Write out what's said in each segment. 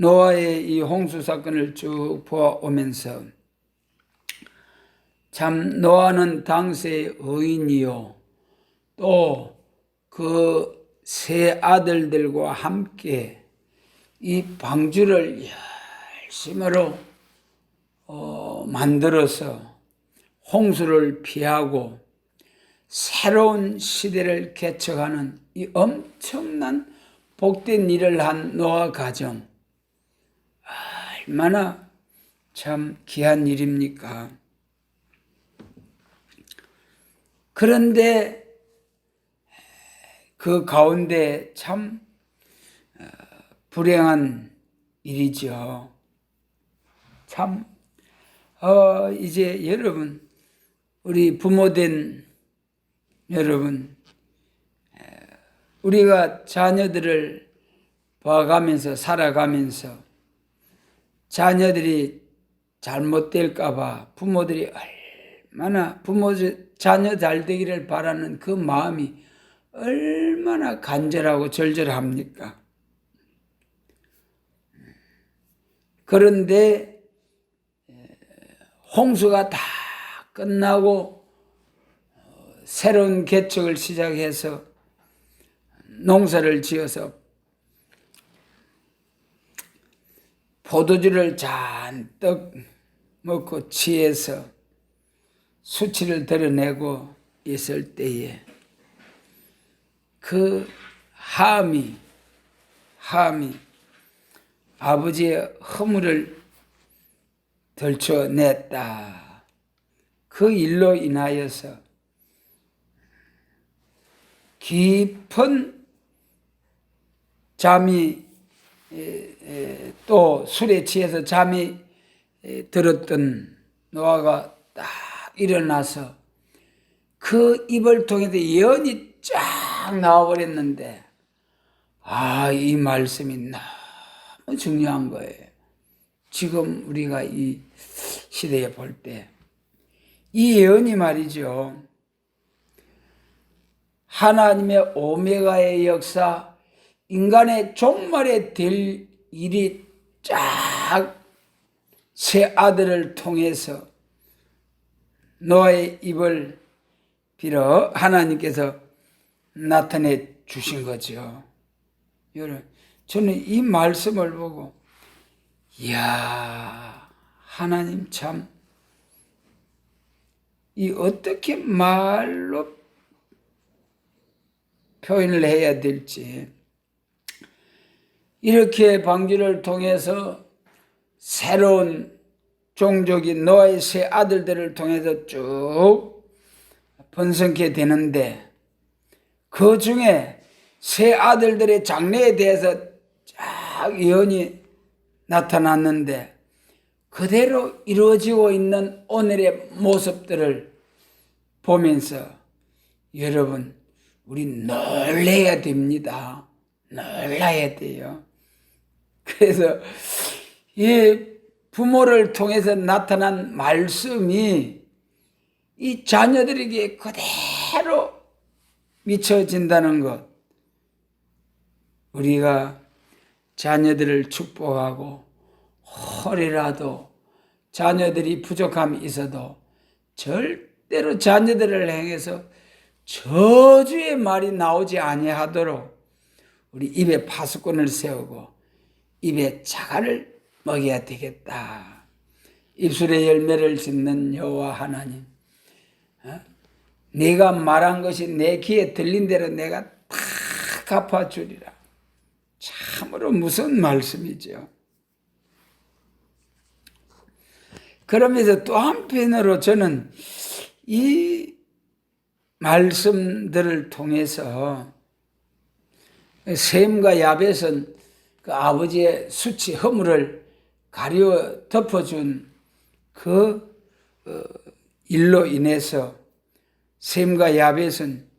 노아의 이 홍수 사건을 쭉 보아오면서 참 노아는 당시의 의인이요 또 그 세 아들들과 함께 이 방주를 열심으로 만들어서 홍수를 피하고 새로운 시대를 개척하는 이 엄청난 복된 일을 한 노아 가정, 얼마나 참 귀한 일입니까? 그런데 그 가운데 참 불행한 일이죠. 참 이제 여러분, 우리 부모된 여러분, 우리가 자녀들을 봐가면서 살아가면서 자녀들이 잘못될까 봐 부모들이 얼마나 자녀 잘 되기를 바라는 그 마음이 얼마나 간절하고 절절합니까? 그런데 홍수가 다 끝나고 새로운 개척을 시작해서 농사를 지어서 포도주를 잔뜩 먹고 취해서 수치를 드러내고 있을 때에 그 함이 아버지의 허물을 들춰냈다. 그 일로 인하여서 깊은 잠이 또 술에 취해서 잠이 들었던 노아가 딱 일어나서 그 입을 통해서 예언이 쫙 나와버렸는데 이 말씀이 너무 중요한 거예요. 지금 우리가 이 시대에 볼 때 이 예언이 말이죠. 하나님의 오메가의 역사, 인간의 종말에 될 일이 쫙 세 아들을 통해서 노아의 입을 빌어 하나님께서 나타내 주신 거죠. 여러분, 저는 이 말씀을 보고 이야, 하나님 참 이 어떻게 말로 표현을 해야 될지, 이렇게 방주를 통해서 새로운 종족이 노아의 세 아들들을 통해서 쭉 번성케 되는데 그 중에 세 아들들의 장래에 대해서 쫙 예언이 나타났는데 그대로 이루어지고 있는 오늘의 모습들을 보면서 여러분, 우리 놀라야 됩니다. 놀라야 돼요. 그래서 이 부모를 통해서 나타난 말씀이 이 자녀들에게 그대로 미쳐진다는 것. 우리가 자녀들을 축복하고 혹이라도 자녀들이 부족함이 있어도 절대로 자녀들을 향해서 저주의 말이 나오지 아니하도록 우리 입에 파수꾼을 세우고 입에 자갈을 먹여야 되겠다. 입술에 열매를 짓는 여호와 하나님, 네가 말한 것이 내 귀에 들린 대로 내가 다 갚아주리라. 참으로 무서운 말씀이죠. 그러면서 또 한편으로 저는 이 말씀들을 통해서 셈과 야벳은 그 아버지의 수치 허물을 가리워 덮어준 그 일로 인해서 셈과 야벳은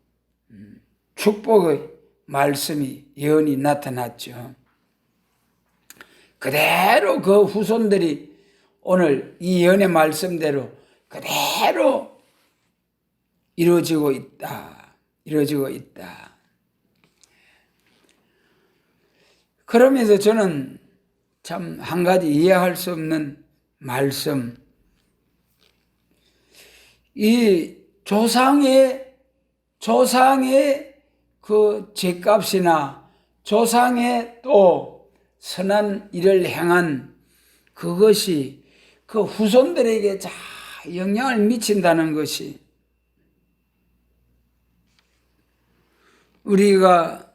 축복의 말씀이 예언이 나타났죠. 그대로 그 후손들이 오늘 이 예언의 말씀대로 그대로 이루어지고 있다. 그러면서 저는 참 한 가지 이해할 수 없는 말씀. 이 조상의 그 죄값이나 조상의 또 선한 일을 행한 그것이 그 후손들에게 자 영향을 미친다는 것이 우리가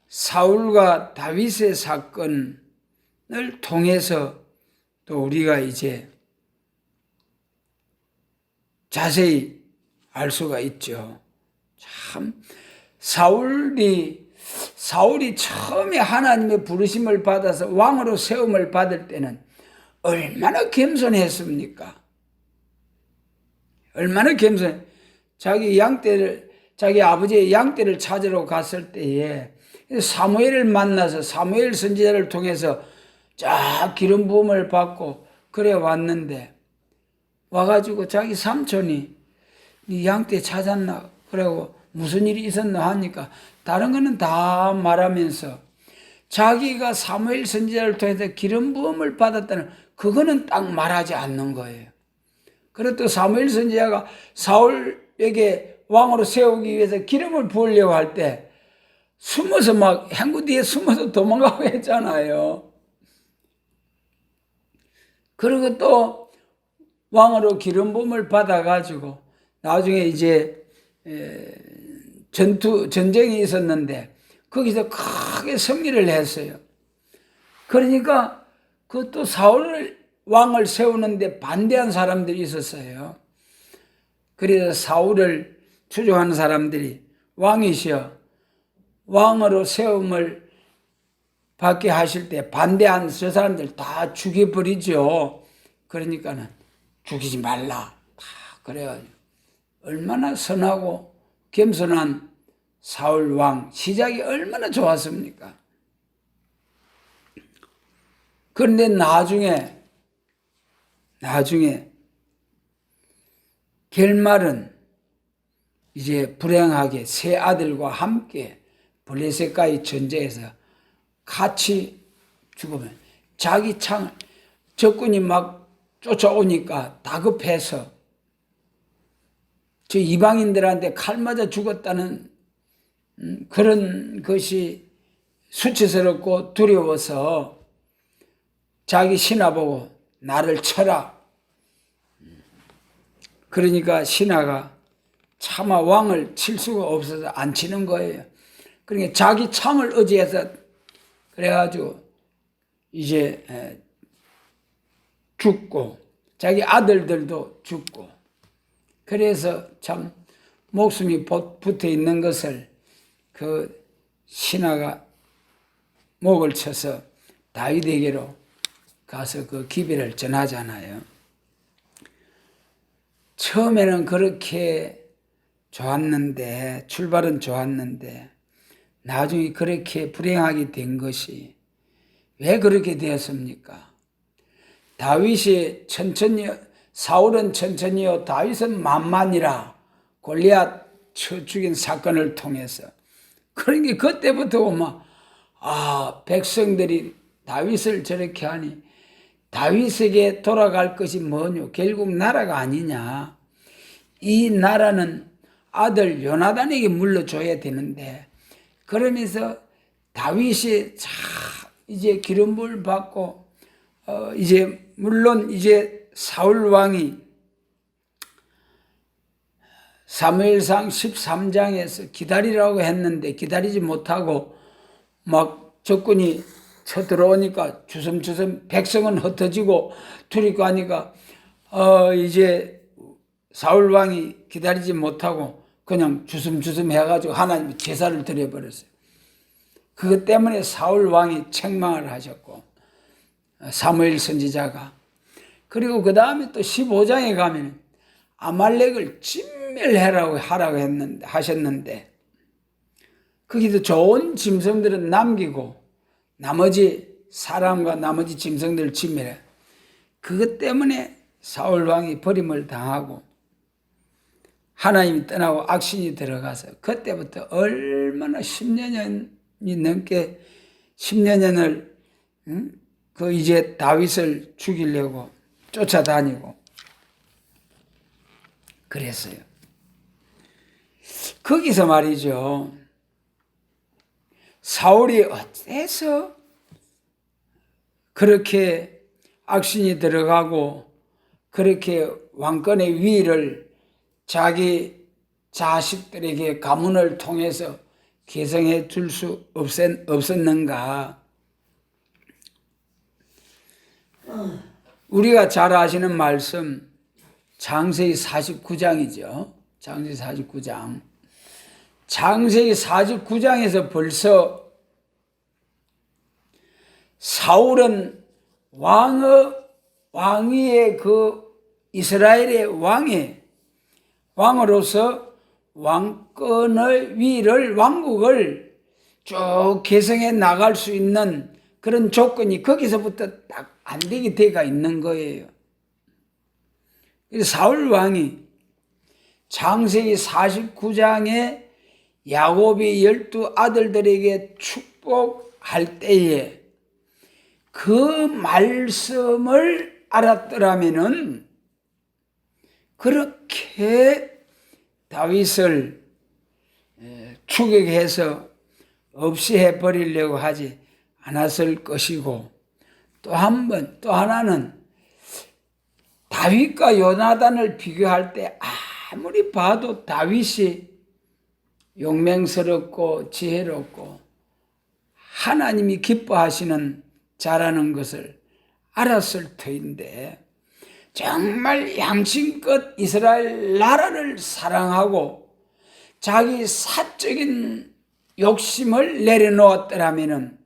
사울과 다윗의 사건을 통해서 또 우리가 이제 자세히 알 수가 있죠. 참 사울이 처음에 하나님의 부르심을 받아서 왕으로 세움을 받을 때는 얼마나 겸손했습니까? 얼마나 겸손해. 자기 아버지의 양떼를 찾으러 갔을 때에 사무엘을 만나서 사무엘 선지자를 통해서 쫙 기름 부음을 받고 그래 왔는데 와가지고 자기 삼촌이 네 양떼 찾았나? 그러고 무슨 일이 있었나 하니까 다른 거는 다 말하면서 자기가 사무엘 선지자를 통해서 기름 부음을 받았다는 그거는 딱 말하지 않는 거예요. 그리고 또 사무엘 선지자가 사울에게 왕으로 세우기 위해서 기름을 부으려고 할 때 숨어서 막 행구 뒤에 숨어서 도망가고 했잖아요. 그리고 또 왕으로 기름 부음을 받아가지고 나중에 이제 전쟁이 있었는데 거기서 크게 승리를 했어요. 그러니까 그것도 사울 왕을 세우는데 반대한 사람들이 있었어요. 그래서 사울을 추종하는 사람들이 왕이시여 왕으로 세움을 받게 하실 때 반대한 저 사람들 다 죽여버리죠. 그러니까는 죽이지 말라. 다 그래가지고 얼마나 선하고 겸손한 사울 왕 시작이 얼마나 좋았습니까? 그런데 나중에 결말은 이제 불행하게 세 아들과 함께 블레셋과의 전쟁에서 같이 죽으면 자기 적군이 막 쫓아오니까 다급해서 저 이방인들한테 칼 맞아 죽었다는 그런 것이 수치스럽고 두려워서 자기 신하 보고 나를 쳐라. 그러니까 신하가 차마 왕을 칠 수가 없어서 안 치는 거예요. 그러니까 자기 창을 의지해서 그래가지고 이제 죽고 자기 아들들도 죽고 그래서 참 목숨이 붙어 있는 것을 그 신하가 목을 쳐서 다윗에게로 가서 그 기별을 전하잖아요. 처음에는 그렇게 좋았는데 출발은 좋았는데 나중에 그렇게 불행하게 된 것이 왜 그렇게 되었습니까? 다윗이 사울은 천천히요 다윗은 만만이라 골리앗 죽인 사건을 통해서 그러니까 그때부터 백성들이 다윗을 저렇게 하니 다윗에게 돌아갈 것이 뭐냐? 결국 나라가 아니냐? 이 나라는 아들 요나단에게 물려줘야 되는데 그러면서 다윗이 이제 기름부을 받고 이제 물론 이제 사울 왕이 사무엘상 13장에서 기다리라고 했는데 기다리지 못하고 막 적군이 쳐들어오니까 주섬주섬 백성은 흩어지고 두리고 하니까 이제 사울 왕이 기다리지 못하고 그냥 주섬주섬 해가지고 하나님 제사를 드려버렸어요. 그것 때문에 사울 왕이 책망을 하셨고 사무엘 선지자가 그리고 그 다음에 또 15장에 가면 아말렉을 진멸하라고 하셨는데 거기도 좋은 짐승들은 남기고 나머지 사람과 나머지 짐승들을 진멸해. 그것 때문에 사울 왕이 버림을 당하고 하나님이 떠나고 악신이 들어가서 그때부터 얼마나 10년이 넘게 10년을 이제 다윗을 죽이려고 쫓아다니고 그랬어요. 거기서 말이죠. 사울이 어째서 그렇게 악신이 들어가고 그렇게 왕권의 위를 자기 자식들에게 가문을 통해서 계승해 줄 수 없었는가? 우리가 잘 아시는 말씀 창세기 49장이죠. 창세기 49장. 창세기 49장에서 벌써 사울은 왕위의 이스라엘의 왕으로서 왕권의 위를 왕국을 쭉 계승해 나갈 수 있는 그런 조건이 거기서부터 딱 안 되게 돼가 있는 거예요. 그래서 사울 왕이 창세기 49장에 야곱이 12 아들들에게 축복할 때에 그 말씀을 알았더라면은 그렇게 다윗을 추격해서 없이 해버리려고 하지 않았을 것이고, 또 하나는 다윗과 요나단을 비교할 때 아무리 봐도 다윗이 용맹스럽고 지혜롭고 하나님이 기뻐하시는 자라는 것을 알았을 터인데, 정말 양심껏 이스라엘 나라를 사랑하고 자기 사적인 욕심을 내려놓았더라면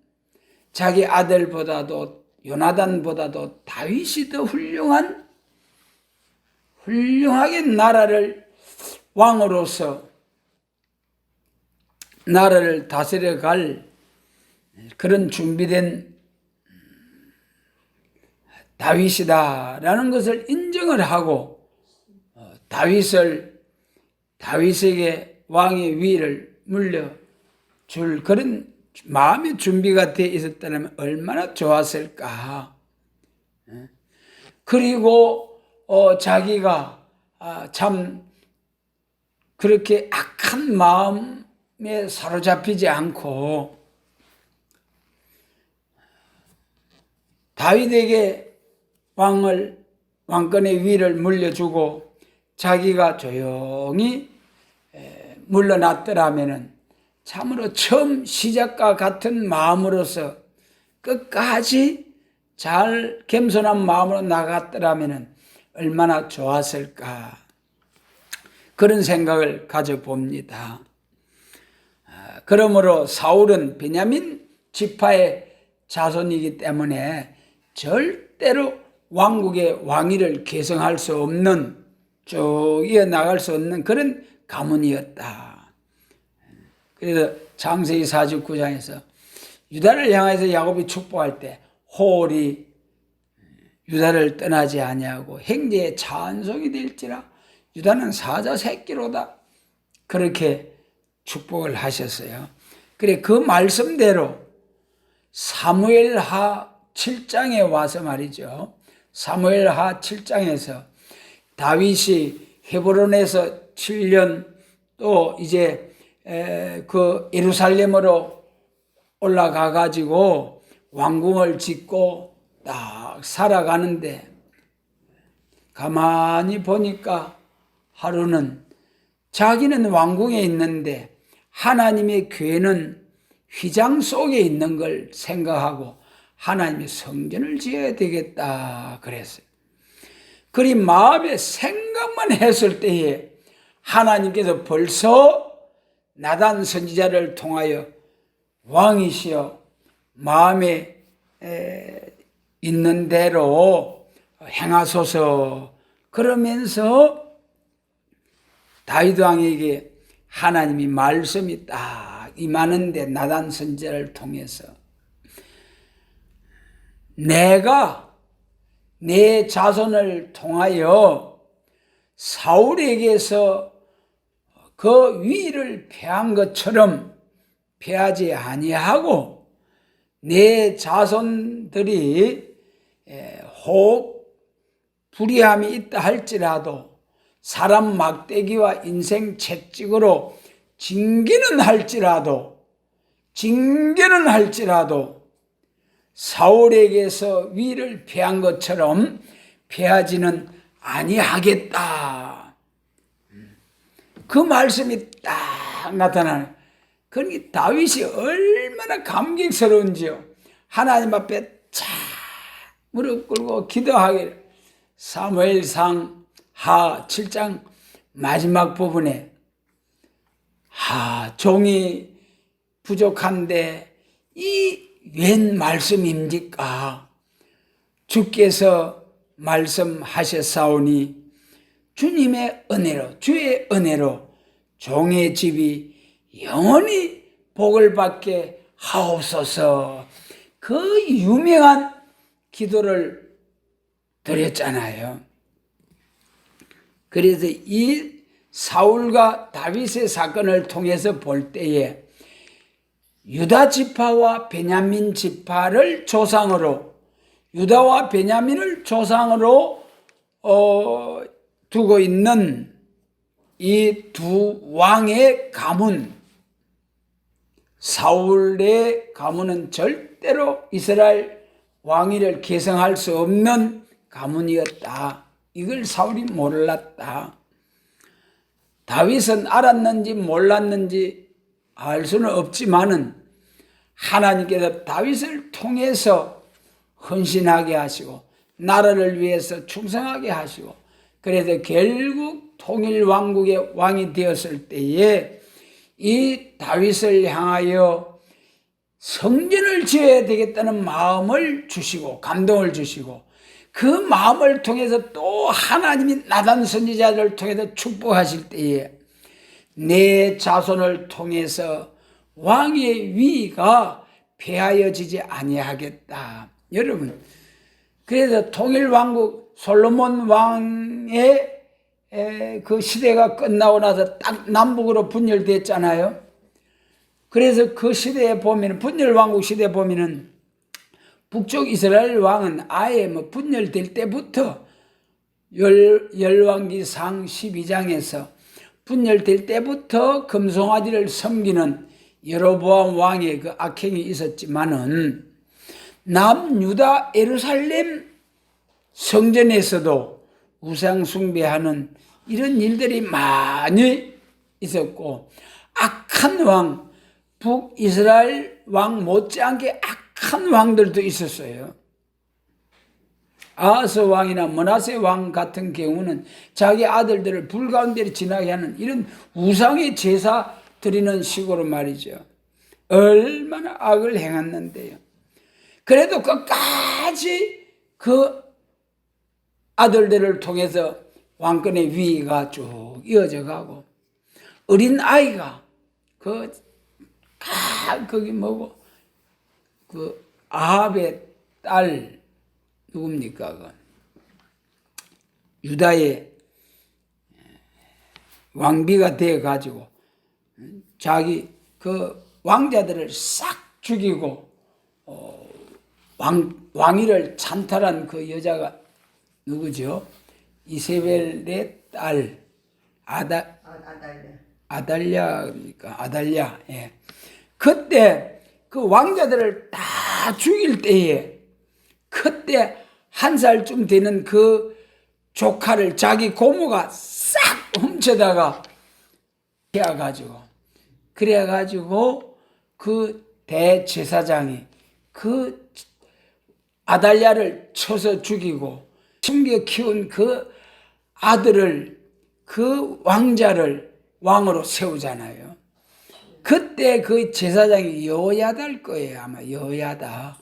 자기 아들보다도 요나단보다도 다윗이 더 훌륭하게 나라를 왕으로서 나라를 다스려 갈 그런 준비된 다윗이다라는 것을 인정을 하고 다윗에게 왕의 위를 물려줄 그런 마음의 준비가 되어 있었다면 얼마나 좋았을까. 그리고 자기가 참 그렇게 악한 마음에 사로잡히지 않고 다윗에게 왕권의 위를 물려주고 자기가 조용히 물러났더라면은 참으로 처음 시작과 같은 마음으로서 끝까지 잘 겸손한 마음으로 나갔더라면 얼마나 좋았을까, 그런 생각을 가져봅니다. 그러므로 사울은 베냐민 지파의 자손이기 때문에 절대로 왕국의 왕위를 계승할 수 없는, 쭉 이어나갈 수 없는 그런 가문이었다. 그래서 창세기 49장에서 유다를 향해서 야곱이 축복할 때 홀이 유다를 떠나지 아니하고 형제의 찬송이 될지라 유다는 사자 새끼로다, 그렇게 축복을 하셨어요. 그래, 그 말씀대로 사무엘하 7장에 와서 말이죠. 사무엘하 7장에서 다윗이 헤브론에서 7년 또 이제 예루살렘으로 올라가 가지고 왕궁을 짓고 딱 살아가는데, 가만히 보니까 하루는 자기는 왕궁에 있는데 하나님의 교회는 휘장 속에 있는 걸 생각하고 하나님의 성전을 지어야 되겠다 그랬어요. 그리 마음에 생각만 했을 때에 하나님께서 벌써 나단 선지자를 통하여 왕이시여 마음에 있는 대로 행하소서 그러면서 다윗 왕에게 하나님이 말씀이 딱 임하는데, 나단 선지자를 통해서 내가 내 자손을 통하여 사울에게서 그 위를 패한 것처럼 패하지 아니하고 내 자손들이 혹 불의함이 있다 할지라도 사람 막대기와 인생 채찍으로 징계는 할지라도 사울에게서 위를 패한 것처럼 패하지는 아니하겠다. 그 말씀이 딱 나타나는. 그러니 다윗이 얼마나 감격스러운지요. 하나님 앞에 차 무릎 꿇고 기도하기를. 사무엘상 하 7장 마지막 부분에 종이 부족한데 이 웬 말씀입니까? 주께서 말씀하셨사오니 주님의 은혜로, 주의 은혜로 종의 집이 영원히 복을 받게 하옵소서. 그 유명한 기도를 드렸잖아요. 그래서 이 사울과 다윗의 사건을 통해서 볼 때에 유다 지파와 베냐민 지파를 조상으로, 유다와 베냐민을 조상으로 두고 있는 이 두 왕의 가문, 사울의 가문은 절대로 이스라엘 왕위를 계승할 수 없는 가문이었다. 이걸 사울이 몰랐다. 다윗은 알았는지 몰랐는지 알 수는 없지만은 하나님께서 다윗을 통해서 헌신하게 하시고 나라를 위해서 충성하게 하시고, 그래서 결국 통일왕국의 왕이 되었을 때에 이 다윗을 향하여 성전을 지어야 되겠다는 마음을 주시고 감동을 주시고, 그 마음을 통해서 또 하나님이 나단 선지자를 통해서 축복하실 때에 내 자손을 통해서 왕의 위가 폐하여지지 아니하겠다. 여러분, 그래서 통일왕국 솔로몬 왕의 그 시대가 끝나고 나서 딱 남북으로 분열됐잖아요. 그래서 그 시대에 보면, 분열왕국 시대에 보면은 북쪽 이스라엘 왕은 아예 분열될 때부터 열왕기상 12장에서 분열될 때부터 금송아지를 섬기는 여로보암 왕의 그 악행이 있었지만은 남유다 예루살렘 성전에서도 우상 숭배하는 이런 일들이 많이 있었고, 악한 왕, 북이스라엘 왕 못지않게 악한 왕들도 있었어요. 아하스 왕이나 므낫세 왕 같은 경우는 자기 아들들을 불 가운데로 지나게 하는 이런 우상의 제사 드리는 식으로 말이죠. 얼마나 악을 행했는데요. 그래도 끝까지 그 아들들을 통해서 왕권의 위가 쭉 이어져 가고, 어린 아이가 거기 그 아합의 딸 누굽니까? 유다의 왕비가 되어 가지고 자기 그 왕자들을 싹 죽이고 왕위를 찬탈한 그 여자가 누구죠? 이세벨의 딸 아달랴입니까? 아달랴. 예. 그때 그 왕자들을 다 죽일 때에, 그때 한 살쯤 되는 그 조카를 자기 고모가 싹 훔쳐다가 그래가지고 그 대제사장이 그 아달랴를 쳐서 죽이고, 숨겨 키운 그 아들을, 그 왕자를 왕으로 세우잖아요. 그때 그 제사장이 여호야다일 거예요. 아마 여호야다.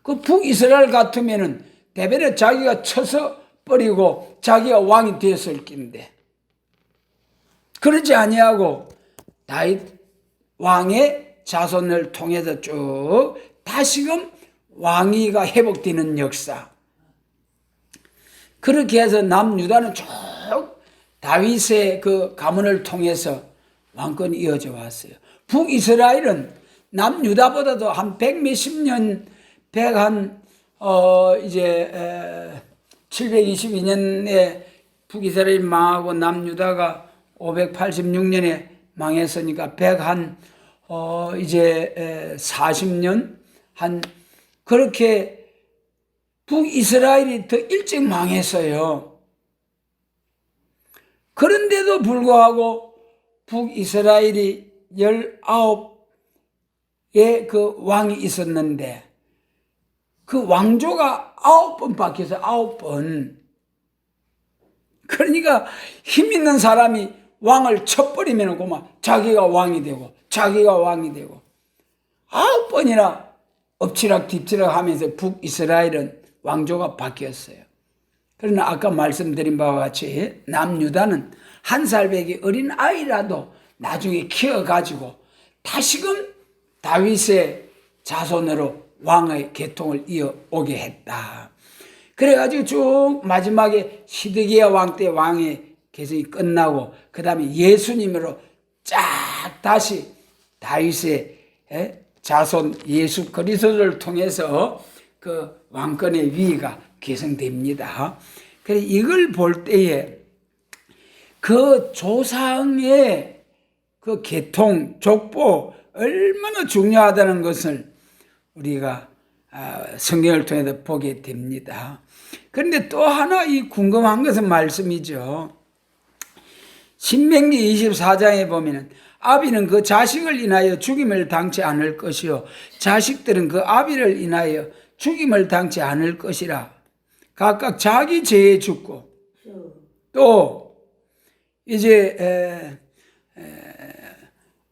그 북이스라엘 같으면은 대변에 자기가 쳐서 버리고 자기가 왕이 되었을 낀데, 그러지 아니하고 다윗 왕의 자손을 통해서 쭉 다시금 왕위가 회복되는 역사. 그렇게 해서 남유다는 쭉 다윗의 그 가문을 통해서 왕권이 이어져 왔어요. 북이스라엘은 남유다보다도 한 100몇십 년, 722년에 북이스라엘이 망하고 남유다가 586년에 망했으니까 40년? 그렇게 북이스라엘이 더 일찍 망했어요. 그런데도 불구하고 북이스라엘이 19의 그 왕이 있었는데 그 왕조가 9번 바뀌어서 9번. 그러니까 힘 있는 사람이 왕을 쳐버리면 그만 자기가 왕이 되고 9번이나 엎치락 뒤치락 하면서 북이스라엘은 왕조가 바뀌었어요. 그러나 아까 말씀드린 바와 같이 남유다는 한 살배기 어린 아이라도 나중에 키워가지고 다시금 다윗의 자손으로 왕의 계통을 이어오게 했다. 그래가지고 쭉 마지막에 시드기야 왕 때 왕의 계승이 끝나고 그 다음에 예수님으로 쫙 다시 다윗의 자손 예수 그리스도를 통해서 그 왕권의 위가 계승됩니다. 그래 이걸 볼 때에 그 조상의 그 계통, 족보 얼마나 중요하다는 것을 우리가 성경을 통해서 보게 됩니다. 그런데 또 하나 이 궁금한 것은 말씀이죠. 신명기 24장에 보면은 아비는 그 자식을 인하여 죽임을 당치 않을 것이요 자식들은 그 아비를 인하여 죽임을 당치 않을 것이라. 각각 자기 죄에 죽고 또 이제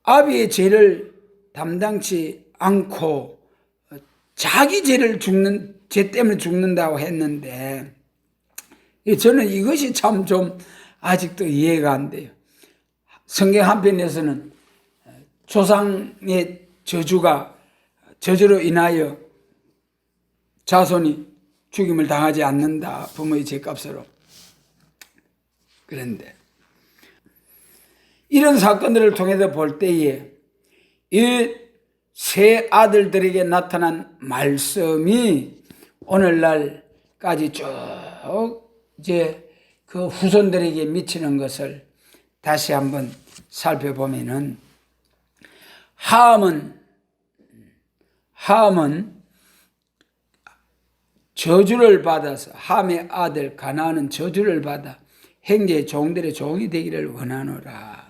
아비의 죄를 담당치 않고 자기 죄를 죄 때문에 죽는다고 했는데 저는 이것이 참 좀 아직도 이해가 안 돼요. 성경 한편에서는 조상의 저주로 인하여 자손이 죽임을 당하지 않는다. 부모의 죄값으로. 그런데 이런 사건들을 통해서 볼 때에 이 세 아들들에게 나타난 말씀이 오늘날까지 쭉 이제 그 후손들에게 미치는 것을 다시 한번 살펴보면은 함은 저주를 받아서 함의 아들 가나안은 저주를 받아 형제의 종들의 종이 되기를 원하노라.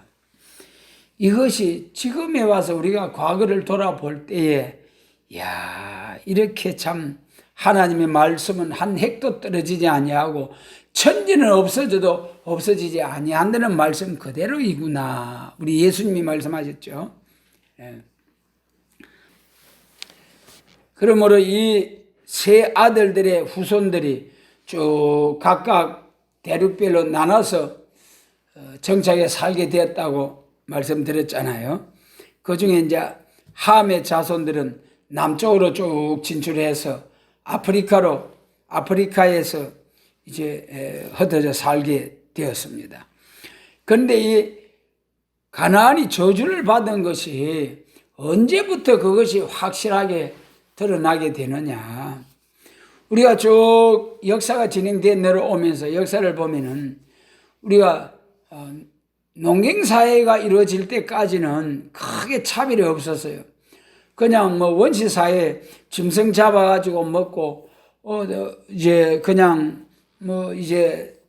이것이 지금에 와서 우리가 과거를 돌아볼 때에 이렇게 참 하나님의 말씀은 한 획도 떨어지지 아니하고 천지는 없어져도 없어지지 아니한다는 말씀 그대로이구나. 우리 예수님이 말씀하셨죠. 그러므로 이 세 아들들의 후손들이 쭉 각각 대륙별로 나눠서 정착에 살게 되었다고 말씀드렸잖아요. 그 중에 이제 함의 자손들은 남쪽으로 쭉 진출해서 아프리카에서 이제 흩어져 살게 되었습니다. 그런데 이 가나안이 저주를 받은 것이 언제부터 그것이 확실하게 드러나게 되느냐. 우리가 쭉 역사가 진행돼 내려오면서 역사를 보면은 우리가 농경사회가 이루어질 때까지는 크게 차별이 없었어요. 그냥 원시사회 짐승 잡아가지고 먹고, 이제 그냥 이제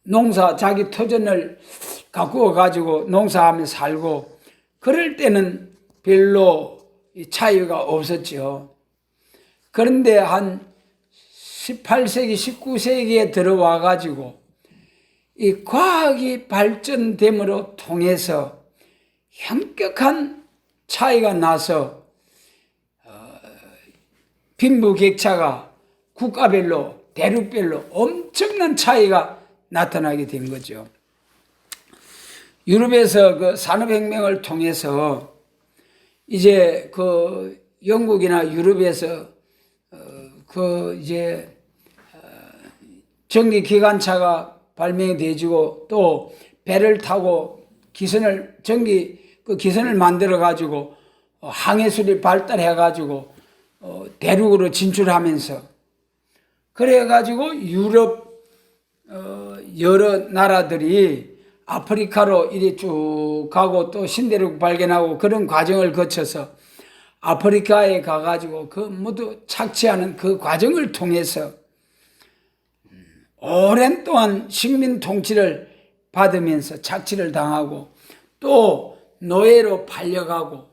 농사 자기 터전을 가꾸어가지고 농사하며 살고, 그럴 때는 별로 차이가 없었죠. 그런데 한 18세기, 19세기에 들어와가지고 이 과학이 발전됨으로 통해서 현격한 차이가 나서 빈부격차가 국가별로, 대륙별로 엄청난 차이가 나타나게 된 거죠. 유럽에서 그 산업혁명을 통해서 이제 그 영국이나 유럽에서 전기 기관차가 발명이 되지고 또 배를 타고 기선을 만들어 가지고 항해술이 발달해가지고 대륙으로 진출하면서 그래가지고 유럽 여러 나라들이 아프리카로 이리 쭉 가고 또 신대륙 발견하고 그런 과정을 거쳐서 아프리카에 가가지고 그 모두 착취하는 그 과정을 통해서 오랜 동안 식민 통치를 받으면서 착취를 당하고 또 노예로 팔려가고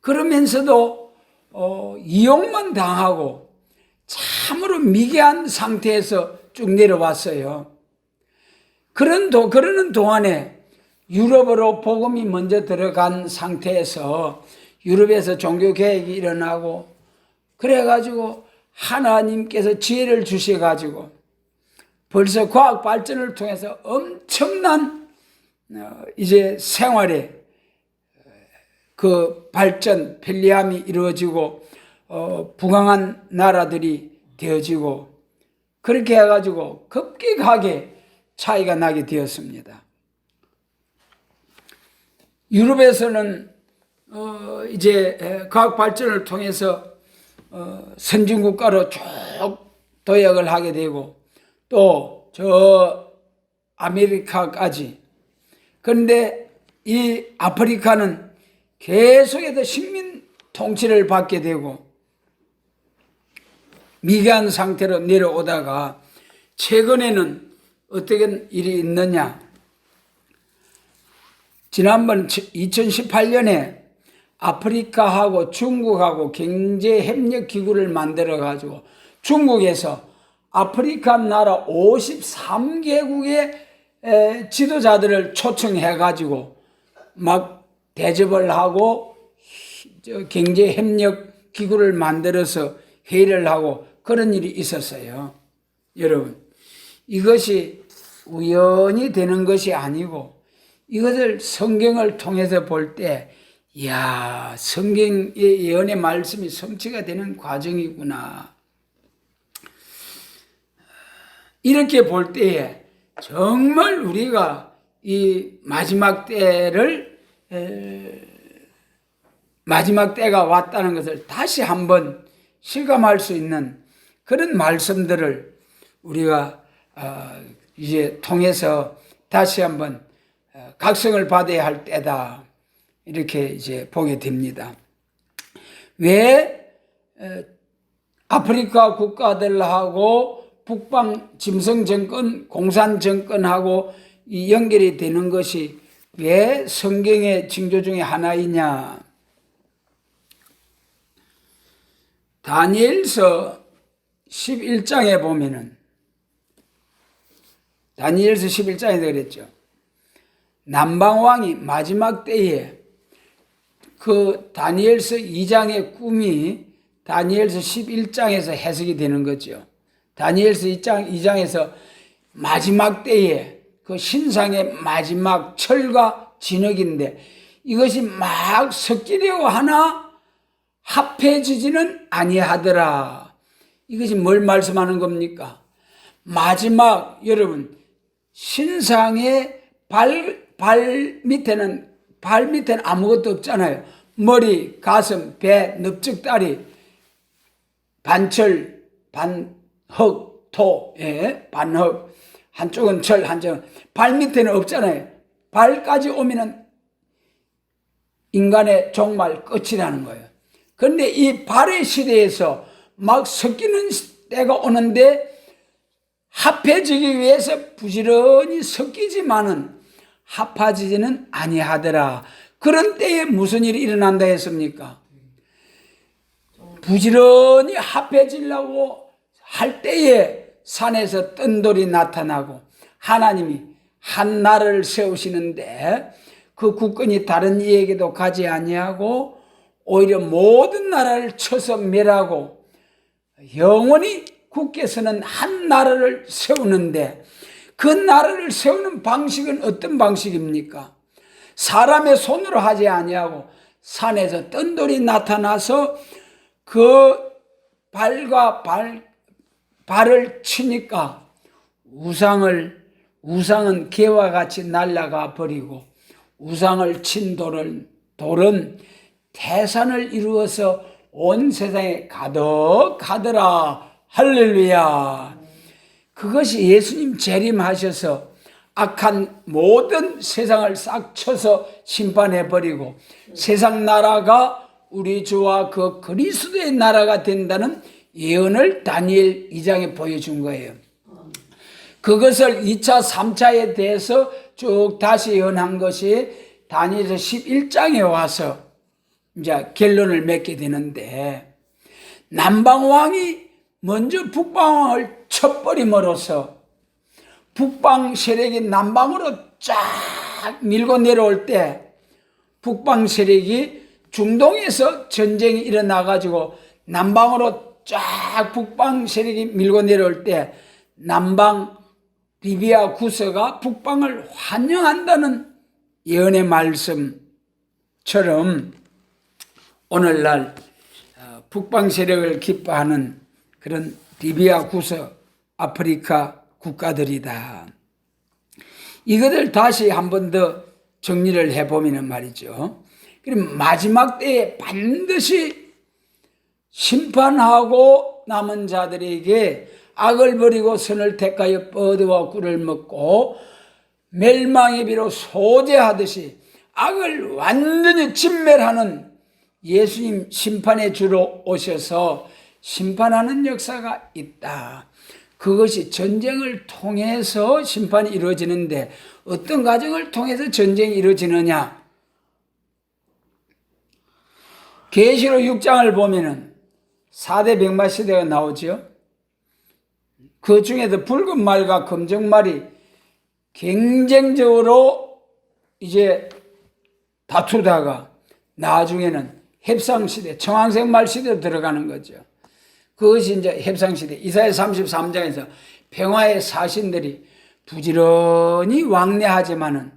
그러면서도 이용만 당하고 참으로 미개한 상태에서 쭉 내려왔어요. 그러는 동안에 유럽으로 복음이 먼저 들어간 상태에서 유럽에서 종교개혁이 일어나고 그래가지고 하나님께서 지혜를 주셔가지고 벌써 과학 발전을 통해서 엄청난 이제 생활에 그 발전, 편리함이 이루어지고 부강한 나라들이 되어지고 그렇게 해가지고 급격하게 차이가 나게 되었습니다. 유럽에서는 이제 과학 발전을 통해서 선진국가로 쭉 도약을 하게 되고 또 저 아메리카까지. 그런데 이 아프리카는 계속해서 식민 통치를 받게 되고 미개한 상태로 내려오다가 최근에는 어떻게 일이 있느냐. 지난번 2018년에 아프리카하고 중국하고 경제협력기구를 만들어가지고 중국에서 아프리카 나라 53개국의 지도자들을 초청해가지고 막 대접을 하고 경제협력기구를 만들어서 회의를 하고 그런 일이 있었어요. 여러분, 이것이 우연히 되는 것이 아니고 이것을 성경을 통해서 볼 때 이야, 성경의 예언의 말씀이 성취가 되는 과정이구나. 이렇게 볼 때에 정말 우리가 이 마지막 때가 왔다는 것을 다시 한번 실감할 수 있는 그런 말씀들을 우리가 이제 통해서 다시 한번 각성을 받아야 할 때다. 이렇게 이제 보게 됩니다. 왜 아프리카 국가들하고 북방 짐승 정권, 공산 정권하고 이 연결이 되는 것이 왜 성경의 징조 중에 하나이냐? 다니엘서 11장에 보면은 다니엘서 11장에서 그랬죠. 남방왕이 마지막 때에 그 다니엘서 2장의 꿈이 다니엘서 11장에서 해석이 되는 거죠. 다니엘서 2장에서 마지막 때에 그 신상의 마지막 철과 진흙인데 이것이 막 섞이려고 하나 합해지지는 아니하더라. 이것이 뭘 말씀하는 겁니까? 마지막 여러분 신상의 발 밑에는 아무것도 없잖아요. 머리, 가슴, 배, 넓적다리, 반철, 반흙, 토, 반흙, 한쪽은 철, 한쪽은 발 밑에는 없잖아요. 발까지 오면은 인간의 종말 끝이라는 거예요. 그런데 이 발의 시대에서 막 섞이는 때가 오는데 합해지기 위해서 부지런히 섞이지만은 합하지는 아니하더라. 그런 때에 무슨 일이 일어난다 했습니까? 부지런히 합해지려고 할 때에 산에서 뜬돌이 나타나고 하나님이 한 나라를 세우시는데 그 국권이 다른 이에게도 가지 아니하고 오히려 모든 나라를 쳐서 멸하고 영원히 굳게서는 한 나라를 세우는데 그 나라를 세우는 방식은 어떤 방식입니까? 사람의 손으로 하지 아니하고 산에서 뜬돌이 나타나서 그 발을 치니까 우상은 개와 같이 날아가 버리고 우상을 친 돌은 태산을 이루어서 온 세상에 가득하더라. 할렐루야. 그것이 예수님 재림하셔서 악한 모든 세상을 싹 쳐서 심판해버리고 세상 나라가 우리 주와 그 그리스도의 나라가 된다는 예언을 다니엘 2장에 보여준 거예요. 그것을 2차, 3차에 대해서 쭉 다시 예언한 것이 다니엘서 11장에 와서 이제 결론을 맺게 되는데, 남방왕이 먼저 북방왕을 쳐버림으로써 북방 세력이 남방으로 쫙 밀고 내려올 때, 북방 세력이 중동에서 전쟁이 일어나가지고 남방으로 쫙 북방 세력이 밀고 내려올 때, 남방 리비아 구서가 북방을 환영한다는 예언의 말씀처럼 오늘날 북방 세력을 기뻐하는 그런 리비아 구서 아프리카 국가들이다. 이것을 다시 한 번 더 정리를 해보면 말이죠. 그럼 마지막 때에 반드시 심판하고 남은 자들에게 악을 버리고 선을 택하여 뻗어와 꿀을 먹고 멸망의 비로 소재하듯이 악을 완전히 진멸하는 예수님 심판의 주로 오셔서 심판하는 역사가 있다. 그것이 전쟁을 통해서 심판이 이루어지는데, 어떤 과정을 통해서 전쟁이 이루어지느냐? 계시록 6장을 보면은 4대 백마 시대가 나오죠. 그 중에도 붉은 말과 검정 말이 경쟁적으로 이제 다투다가 나중에는 협상시대, 청황색 말 시대로 들어가는 거죠. 그것이 이제 협상시대. 이사야 33장에서 평화의 사신들이 부지런히 왕래하지만은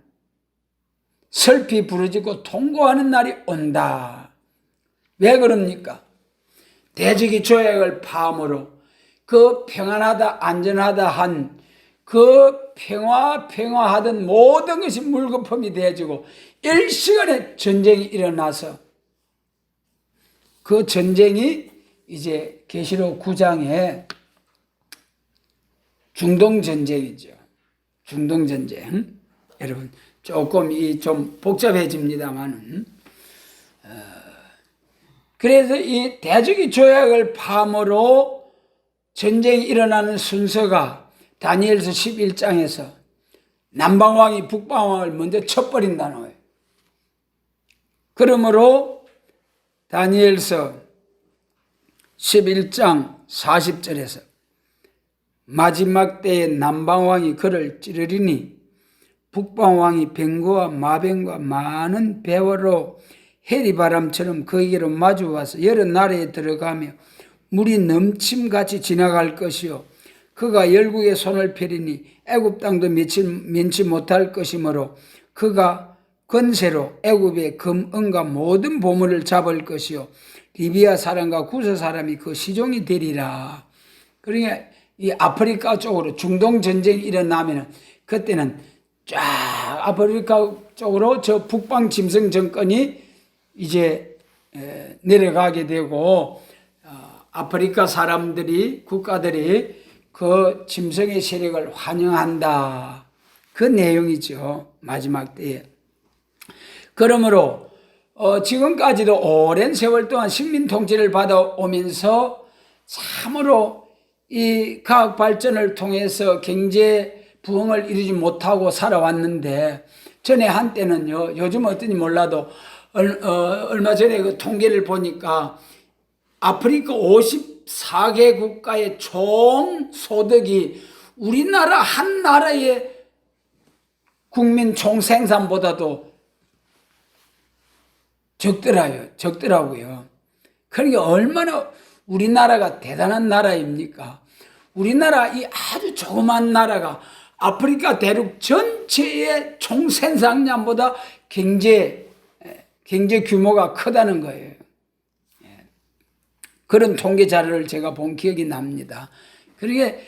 슬피 부르짖고 통고하는 날이 온다. 왜 그럽니까? 대적이 조약을 파함으로 그 평안하다 안전하다 한 그 평화하던 모든 것이 물거품이 되어지고 일시간에 전쟁이 일어나서, 그 전쟁이 이제 계시록 9장에 중동전쟁이죠. 중동전쟁. 여러분 조금 좀 복잡해집니다만, 그래서 이 대적이 조약을 파함으로 전쟁이 일어나는 순서가 다니엘서 11장에서 남방왕이 북방왕을 먼저 쳐버린다는 거예요. 그러므로 다니엘서 11장 40절에서 마지막 때에 남방왕이 그를 찌르리니 북방왕이 병거와 마병과 많은 배워로 해리바람처럼 그에게로 마주와서 여러 나라에 들어가며 물이 넘침같이 지나갈 것이요 그가 열국의 손을 펴리니 애굽 땅도 면치 못할 것이므로 그가 건세로 애굽의 금, 은과 모든 보물을 잡을 것이요 리비아 사람과 구서 사람이 그 시종이 되리라. 그러니까 이 아프리카 쪽으로 중동 전쟁이 일어나면은 그때는 쫙 아프리카 쪽으로 저 북방 짐승 정권이 이제 내려가게 되고, 아프리카 사람들이, 국가들이 그 짐승의 세력을 환영한다. 그 내용이죠. 마지막 때에. 그러므로 지금까지도 오랜 세월 동안 식민 통치를 받아오면서 참으로 이 과학 발전을 통해서 경제 부흥을 이루지 못하고 살아왔는데, 전에 한때는요, 요즘 어떤지 몰라도 얼마 전에 그 통계를 보니까 아프리카 54개 국가의 총 소득이 우리나라 한 나라의 국민 총 생산보다도 적더라고요. 그러니까 얼마나 우리나라가 대단한 나라입니까? 우리나라 이 아주 조그만 나라가 아프리카 대륙 전체의 총 생산량보다 경제 규모가 크다는 거예요. 그런 통계 자료를 제가 본 기억이 납니다. 그러게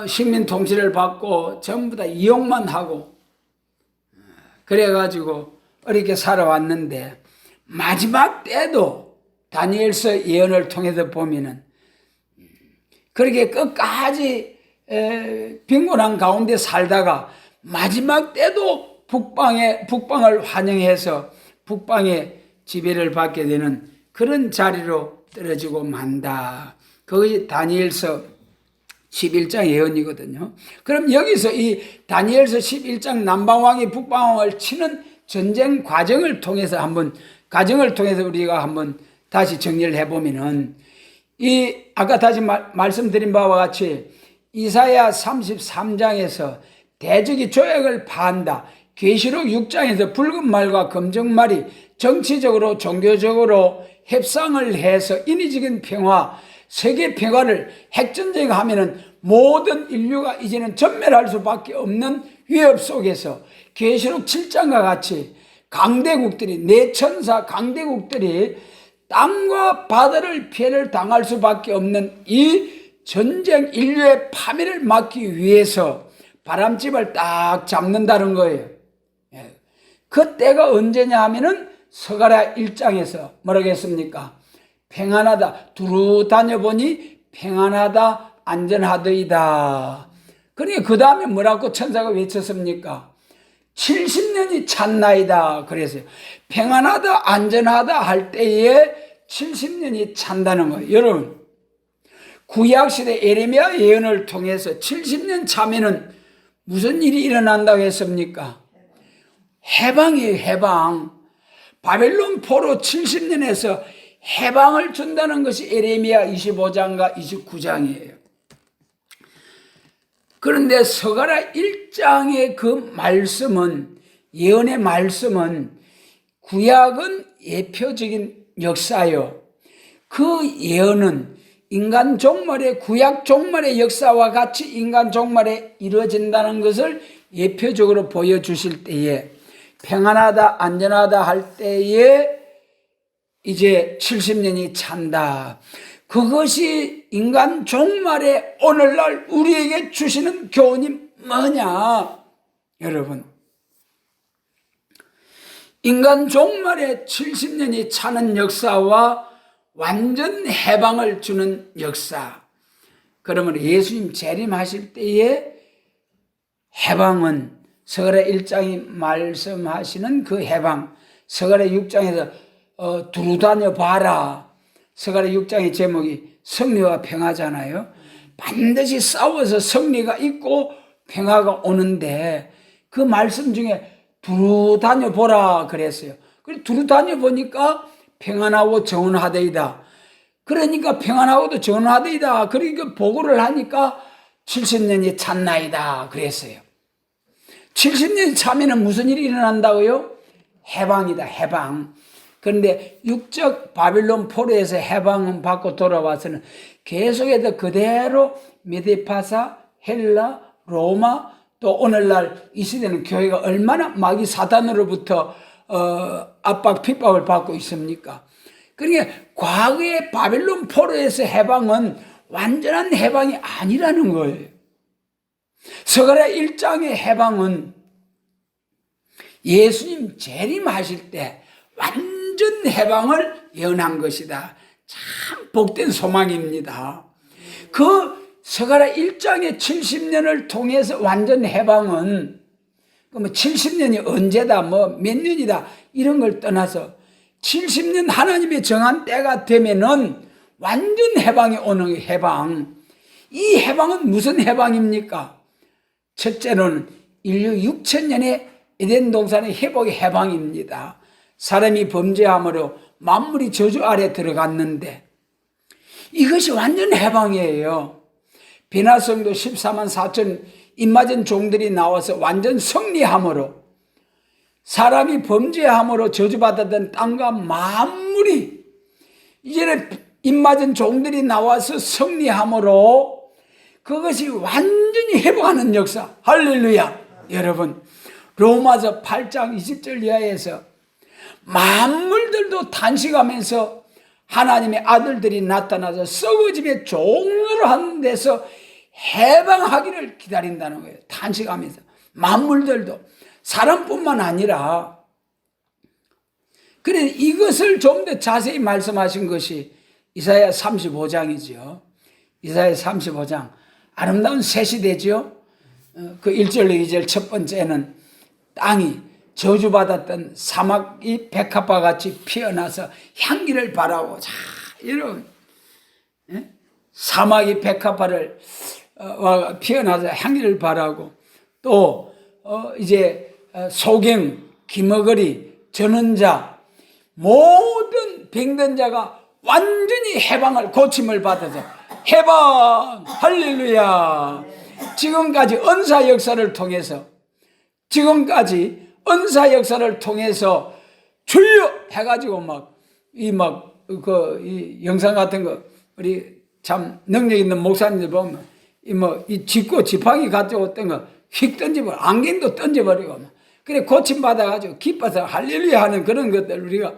식민 통치를 받고 전부 다 이용만 하고 그래가지고 어렵게 살아왔는데, 마지막 때도 다니엘서 예언을 통해서 보면은 그렇게 끝까지 빈곤한 가운데 살다가 마지막 때도 북방을 환영해서 북방의 지배를 받게 되는 그런 자리로 떨어지고 만다. 그것이 다니엘서 11장 예언이거든요. 그럼 여기서 이 다니엘서 11장 남방왕이 북방왕을 치는 전쟁 과정을 통해서 우리가 한번 다시 정리를 해보면은 이 아까 다시 말씀드린 바와 같이 이사야 33장에서 대적이 조약을 파한다. 계시록 6장에서 붉은 말과 검정 말이 정치적으로 종교적으로 협상을 해서 인위적인 평화, 세계 평화를 핵전쟁하면은 모든 인류가 이제는 전멸할 수밖에 없는 위협 속에서 계시록 7장과 같이 강대국들이 내천사 강대국들이 땅과 바다를 피해를 당할 수밖에 없는 이 전쟁 인류의 파멸을 막기 위해서 바람집을 딱 잡는다는 거예요. 그 때가 언제냐 하면은 스가랴 1장에서 뭐라고 했습니까? 평안하다. 두루 다녀보니 평안하다 안전하더이다. 그러니까 그 다음에 뭐라고 천사가 외쳤습니까? 70년이 찬나이다 그랬어요. 평안하다 안전하다 할 때에 70년이 찬다는 거예요. 여러분 구약시대 예레미야 예언을 통해서 70년 차면은 무슨 일이 일어난다고 했습니까? 해방이에요. 해방. 바벨론 포로 70년에서 해방을 준다는 것이 예레미야 25장과 29장이에요. 그런데 스가랴 1장의 그 말씀은 예언의 말씀은 구약은 예표적인 역사요. 그 예언은 인간 종말의 구약 종말의 역사와 같이 인간 종말에 이루어진다는 것을 예표적으로 보여주실 때에 평안하다 안전하다 할 때에 이제 70년이 찬다. 그것이 인간 종말에 오늘날 우리에게 주시는 교훈이 뭐냐? 여러분 인간 종말에 70년이 차는 역사와 완전 해방을 주는 역사. 그러면 예수님 재림하실 때에 해방은 스가랴 1장이 말씀하시는 그 해방, 스가랴 6장에서 두루다녀 봐라. 스가랴 6장의 제목이 승리와 평화잖아요. 반드시 싸워서 승리가 있고 평화가 오는데 그 말씀 중에 두루다녀 보라 그랬어요. 그래서 두루다녀 보니까 평안하고 정운하되이다. 그러니까 평안하고도 정운하되이다. 그러니까 보고를 하니까 70년이 찼나이다 그랬어요. 70년이 차면은 무슨 일이 일어난다고요? 해방이다. 해방. 그런데 육적 바빌론 포로에서 해방은 받고 돌아와서는 계속해서 그대로 메데파사, 헬라, 로마 또 오늘날 이 시대는 교회가 얼마나 마귀 사단으로부터 압박 핍박을 받고 있습니까? 그러니까 과거의 바빌론 포로에서 해방은 완전한 해방이 아니라는 거예요. 스가랴 1장의 해방은 예수님 재림하실 때 완전 해방을 예언한 것이다. 참 복된 소망입니다. 그 스가랴 1장의 70년을 통해서 완전 해방은 뭐 70년이 언제다 몇 년이다 이런 걸 떠나서 70년 하나님의 정한 때가 되면은 완전 해방이 오는 해방. 이 해방은 무슨 해방입니까? 첫째로는 인류 6천년의 에덴 동산의 회복의 해방입니다. 사람이 범죄함으로 만물이 저주 아래 들어갔는데 이것이 완전 해방이에요. 비나성도 14만 4천 입맞은 종들이 나와서 완전 승리함으로 사람이 범죄함으로 저주받았던 땅과 만물이 이제는 입맞은 종들이 나와서 승리함으로 그것이 완전히 회복하는 역사. 할렐루야. 여러분 로마서 8장 20절 이하에서 만물들도 탄식하면서 하나님의 아들들이 나타나서 썩어짐의 종로를 하는 데서 해방하기를 기다린다는 거예요. 탄식하면서 만물들도 사람뿐만 아니라 그래 이것을 좀 더 자세히 말씀하신 것이 이사야 35장이죠. 이사야 35장 아름다운 새 시대죠. 그 1절 2절 첫 번째는 땅이 저주받았던 사막이 백합화 같이 피어나서 향기를 발하고, 자 여러분, 사막이 백합화를 피어나서 향기를 발하고, 또 이제 소경, 기머거리, 전원자, 모든 병든 자가 완전히 해방을, 고침을 받아서 해방, 할렐루야. 지금까지 은사 역사를 통해서, 지금까지 은사 역사를 통해서 주여 해가지고 이 영상 같은 거 우리 참 능력 있는 목사님들 보면 이 짚고 지팡이 가지고 어떤 거 휙 던져버려, 안경도 던져버리고 그래 고침 받아가지고 기뻐서 할렐루야 하는 그런 것들 우리가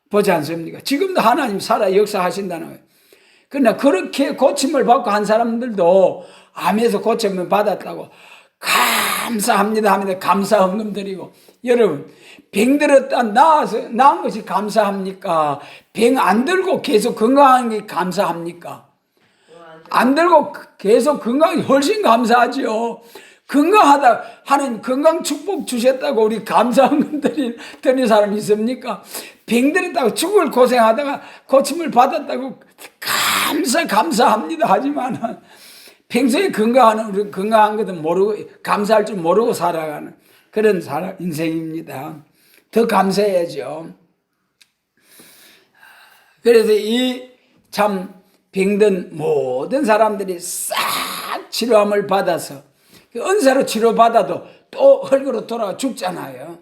보지 않습니까? 지금도 하나님 살아 역사하신다는 거예요. 그러나 그렇게 고침을 받고 한 사람들도 암에서 고침을 받았다고 감사합니다 하면 감사 헌금 드리고, 여러분 병들었다 나은 것이 감사합니까? 병 안 들고 계속 건강한 게 감사합니까? 안 들고 계속 건강이 훨씬 감사하죠. 건강하다 하는 건강 축복 주셨다고 우리 감사 헌금 드리는 사람 있습니까? 병들었다고 죽을 고생하다가 고침을 받았다고 감사합니다 하지만 평소에 우리 건강한 것은 모르고, 감사할 줄 모르고 살아가는 그런 인생입니다. 더 감사해야죠. 그래서 이 참 병든 모든 사람들이 싹 치료함을 받아서 은사로 치료받아도 또 흙으로 돌아가 죽잖아요.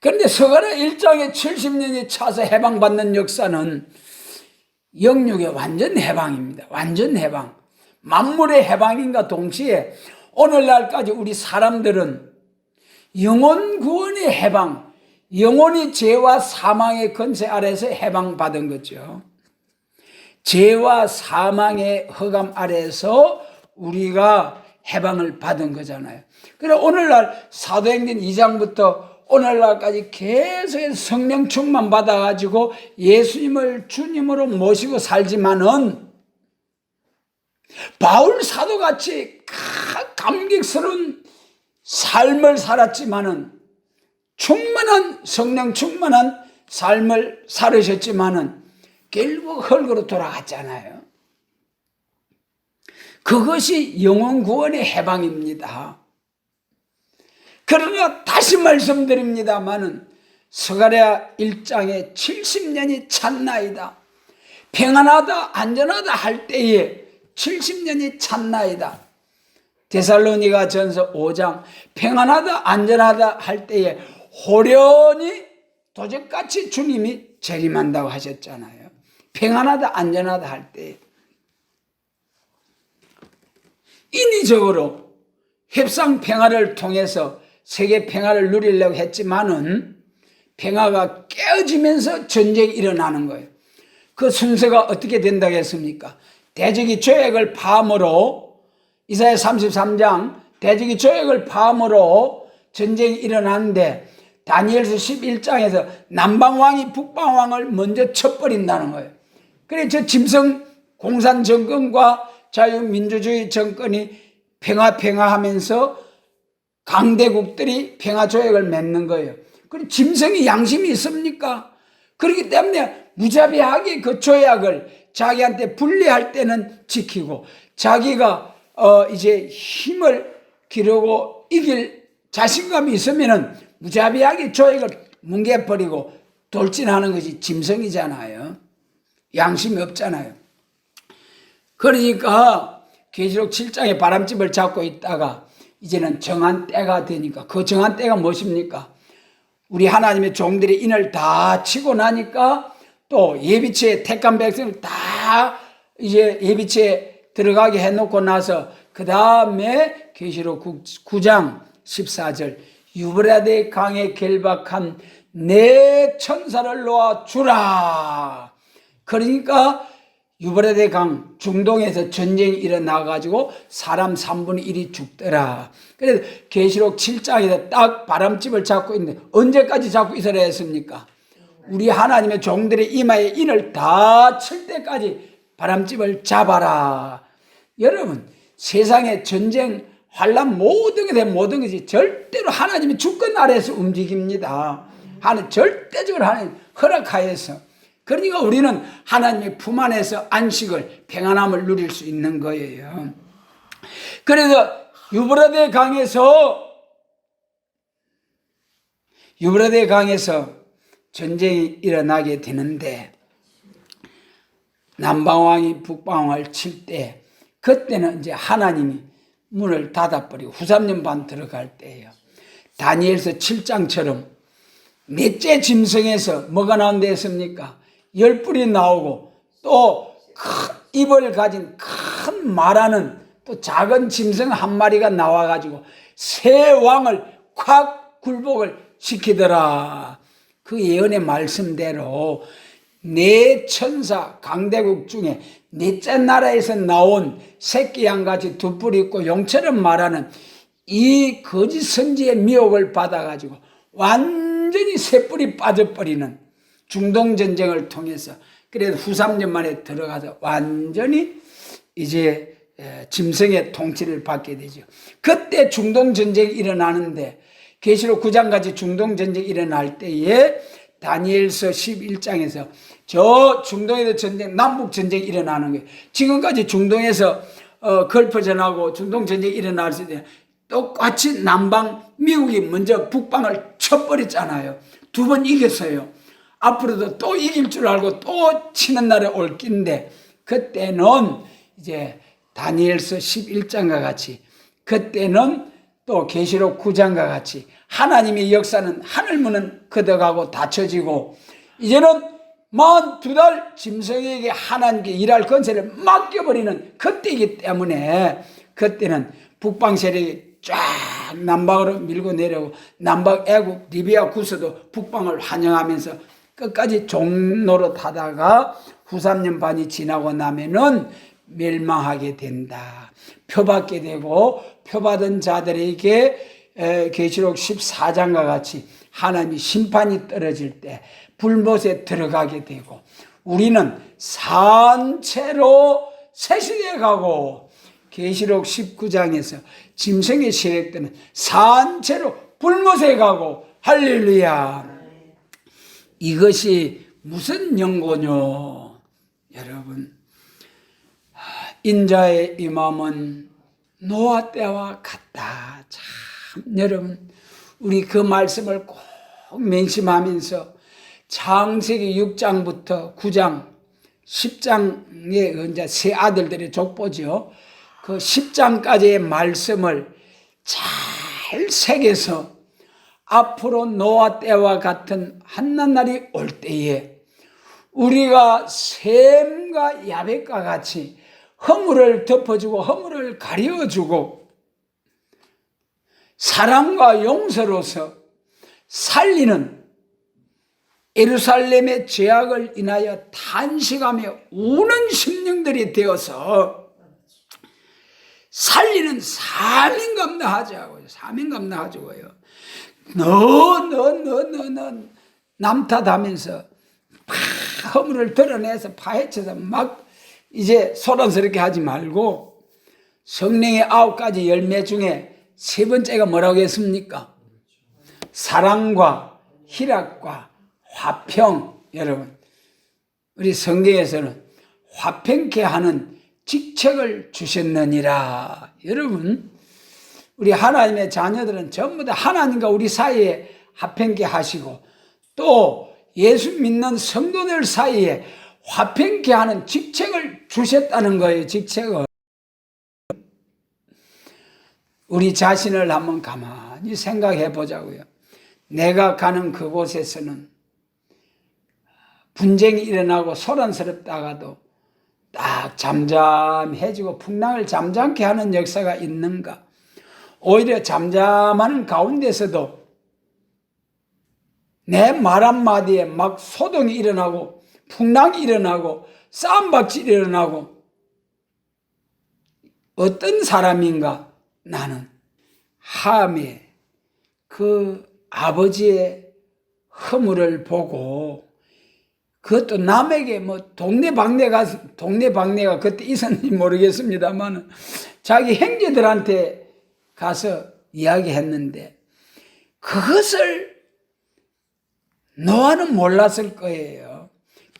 그런데 서가랴 1장에 70년이 차서 해방받는 역사는 영육의 완전 해방입니다. 완전 해방. 만물의 해방인과 동시에 오늘날까지 우리 사람들은 영혼 구원의 해방, 영혼이 죄와 사망의 권세 아래에서 해방받은 거죠. 죄와 사망의 허감 아래에서 우리가 해방을 받은 거잖아요. 그래 오늘날 사도행전 2장부터 오늘날까지 계속해서 성령 충만 받아가지고 예수님을 주님으로 모시고 살지만은 바울 사도같이 감격스러운 삶을 살았지만은, 성령 충만한 삶을 살으셨지만은 결국 흙으로 돌아갔잖아요. 그것이 영혼 구원의 해방입니다. 그러나 다시 말씀드립니다마는 서가랴 1장에 70년이 찼나이다. 평안하다 안전하다 할 때에 70년이 찼나이다. 데살로니가 전서 5장 평안하다 안전하다 할 때에 호련히 도적같이 주님이 재림한다고 하셨잖아요. 평안하다 안전하다 할 때 인위적으로 협상 평화를 통해서 세계 평화를 누리려고 했지만은 평화가 깨어지면서 전쟁이 일어나는 거예요. 그 순서가 어떻게 된다고 했습니까? 대적이 조약을 파함으로, 이사야 33장 대적이 조약을 파함으로 전쟁이 일어나는데 다니엘서 11장에서 남방왕이 북방왕을 먼저 쳐버린다는 거예요. 그래서 저 짐승 공산 정권과 자유민주주의 정권이 평화하면서 강대국들이 평화조약을 맺는 거예요. 그리고 짐승이 양심이 있습니까? 그렇기 때문에 무자비하게 그 조약을 자기한테 불리할 때는 지키고, 자기가 이제 힘을 기르고 이길 자신감이 있으면은 무자비하게 조약을 뭉개버리고 돌진하는 것이 짐승이잖아요. 양심이 없잖아요. 그러니까 계시록 7장에 바람집을 잡고 있다가 이제는 정한 때가 되니까, 그 정한 때가 무엇입니까? 우리 하나님의 종들이 인을 다 치고 나니까 또 예비치에 택한 백성을 다 이제 예비치에 들어가게 해놓고 나서 그 다음에 계시록 9장 14절 유브라데 강에 결박한 내 천사를 놓아 주라. 그러니까 유브라데 강 중동에서 전쟁이 일어나가지고 사람 3분의 1이 죽더라. 그래서 계시록 7장에서 딱 바람집을 잡고 있는데 언제까지 잡고 있어야 했습니까? 우리 하나님의 종들의 이마에 인을 다 칠 때까지 바람집을 잡아라. 여러분, 세상의 전쟁, 환란 모든 것이 절대로 하나님의 주권 아래에서 움직입니다. 절대적으로 하나님 허락하여서. 그러니까 우리는 하나님의 품 안에서 안식을, 평안함을 누릴 수 있는 거예요. 그래서 유브라데 강에서 전쟁이 일어나게 되는데, 남방왕이 북방왕을 칠 때, 그때는 이제 하나님이 문을 닫아버리고 후삼년 반 들어갈 때예요. 다니엘서 7장처럼 넷째 짐승에서 뭐가 나온 데 있습니까? 10뿔이 나오고, 또 큰 입을 가진 큰 말하는 또 작은 짐승 한 마리가 나와가지고 새 왕을 콱 굴복을 시키더라. 그 예언의 말씀대로 네 천사 강대국 중에 넷째 나라에서 나온 새끼 양같이 두 뿔이 있고 용처럼 말하는 이 거짓 선지의 미혹을 받아가지고 완전히 새 뿔이 빠져버리는 중동전쟁을 통해서, 그래서 후 3년 만에 들어가서 완전히 이제 짐승의 통치를 받게 되죠. 그때 중동전쟁이 일어나는데, 계시록 9장까지 중동전쟁이 일어날 때에 다니엘서 11장에서 저 중동에서 전쟁, 남북전쟁이 일어나는 거예요. 지금까지 중동에서 걸프전하고 중동전쟁이 일어났을 때 똑같이 남방 미국이 먼저 북방을 쳐버렸잖아요. 2번 이겼어요. 앞으로도 또 이길 줄 알고 또 치는 날에 올 낀데, 그때는 이제 다니엘서 11장과 같이, 그때는 또 계시록 9장과 같이 하나님의 역사는 하늘문은 걷어가고 닫혀지고, 이제는 42달 짐승에게 하나님께 일할 권세를 맡겨버리는 그때이기 때문에, 그때는 북방 세력이 쫙 남방으로 밀고 내려오고, 남방 애국 리비아 구서도 북방을 환영하면서 끝까지 종노릇 하다가 후 3년 반이 지나고 나면은 멸망하게 된다. 표받게 되고, 표받은 자들에게 계시록 14장과 같이 하나님이 심판이 떨어질 때 불못에 들어가게 되고, 우리는 산채로 새시대에 가고, 계시록 19장에서 짐승의 세력들은 산채로 불못에 가고, 할렐루야. 이것이 무슨 연고뇨? 여러분, 인자의 임함은 노아 때와 같다. 참, 여러분, 우리 그 말씀을 꼭 맹심하면서 창세기 6장부터 9장, 10장의 이제 세 아들들의 족보죠. 그 10장까지의 말씀을 잘 새겨서 앞으로 노아 때와 같은 한낱날이 올 때에 우리가 셈과 야벳과 같이 허물을 덮어주고 허물을 가려주고 사랑과 용서로서 살리는, 예루살렘의 죄악을 인하여 탄식하며 우는 심령들이 되어서 살리는 사명감당하자고요. 사명감당하자고요. 너 남탓하면서 허물을 드러내서 파헤쳐서 막 이제 소란스럽게 하지 말고, 성령의 9가지 열매 중에 3번째가 뭐라고 했습니까? 사랑과 희락과 화평. 여러분, 우리 성경에서는 화평케 하는 직책을 주셨느니라. 여러분, 우리 하나님의 자녀들은 전부 다 하나님과 우리 사이에 화평케 하시고, 또 예수 믿는 성도들 사이에 화평케 하는 직책을 주셨다는 거예요. 직책을. 우리 자신을 한번 가만히 생각해 보자고요. 내가 가는 그곳에서는 분쟁이 일어나고 소란스럽다가도 딱 잠잠해지고 풍랑을 잠잠케 하는 역사가 있는가? 오히려 잠잠하는 가운데서도 내 말 한마디에 막 소동이 일어나고 풍랑이 일어나고 싸움박질이 일어나고, 어떤 사람인가? 나는 함에 그 아버지의 허물을 보고 그것도 남에게 뭐 동네방네가 그때 있었는지 모르겠습니다만 자기 형제들한테 가서 이야기했는데 그것을 노아는 몰랐을 거예요.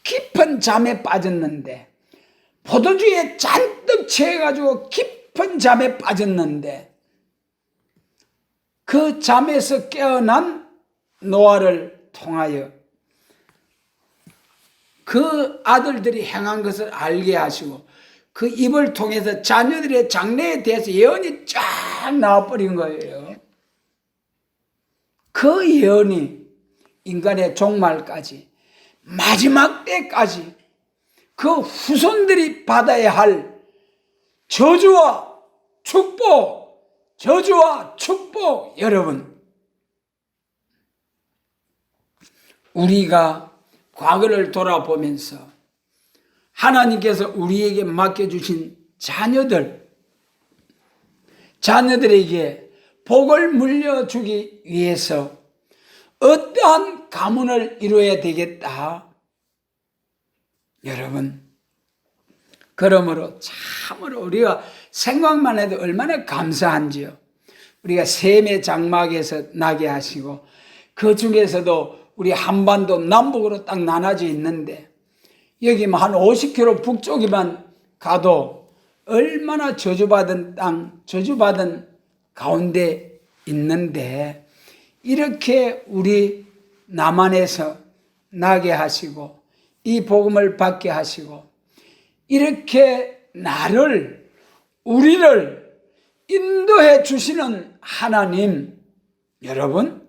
깊은 잠에 빠졌는데 포도주에 잔뜩 취해가지고 깊은 잠에 빠졌는데 그 잠에서 깨어난 노아를 통하여 그 아들들이 행한 것을 알게 하시고 그 입을 통해서 자녀들의 장래에 대해서 예언이 쫙 나와버린 거예요. 그 예언이 인간의 종말까지 마지막 때까지 그 후손들이 받아야 할 저주와 축복, 여러분, 우리가 과거를 돌아보면서 하나님께서 우리에게 맡겨주신 자녀들에게 복을 물려주기 위해서 어떠한 가문을 이루어야 되겠다. 여러분, 그러므로 참으로 우리가 생각만 해도 얼마나 감사한지요. 우리가 셈의 장막에서 나게 하시고 그 중에서도 우리 한반도 남북으로 딱 나눠져 있는데 여기 한 50km 북쪽에만 가도 얼마나 저주받은 땅, 저주받은 가운데 있는데 이렇게 우리 남한에서 나게 하시고 이 복음을 받게 하시고 이렇게 우리를 인도해 주시는 하나님, 여러분,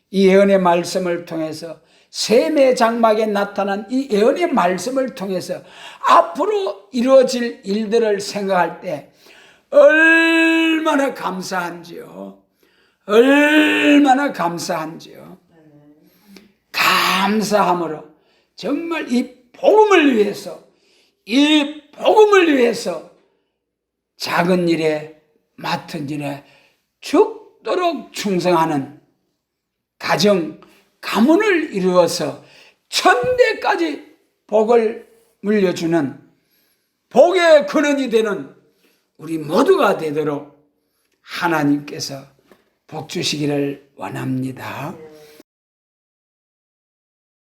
이 예언의 말씀을 통해서 셈의 장막에 나타난 이 예언의 말씀을 통해서 앞으로 이루어질 일들을 생각할 때 얼마나 감사한지요. 얼마나 감사한지요. 감사함으로 정말 이 복음을 위해서 작은 일에 맡은 일에 죽도록 충성하는 가문을 이루어서 천대까지 복을 물려주는 복의 근원이 되는 우리 모두가 되도록 하나님께서 복 주시기를 원합니다.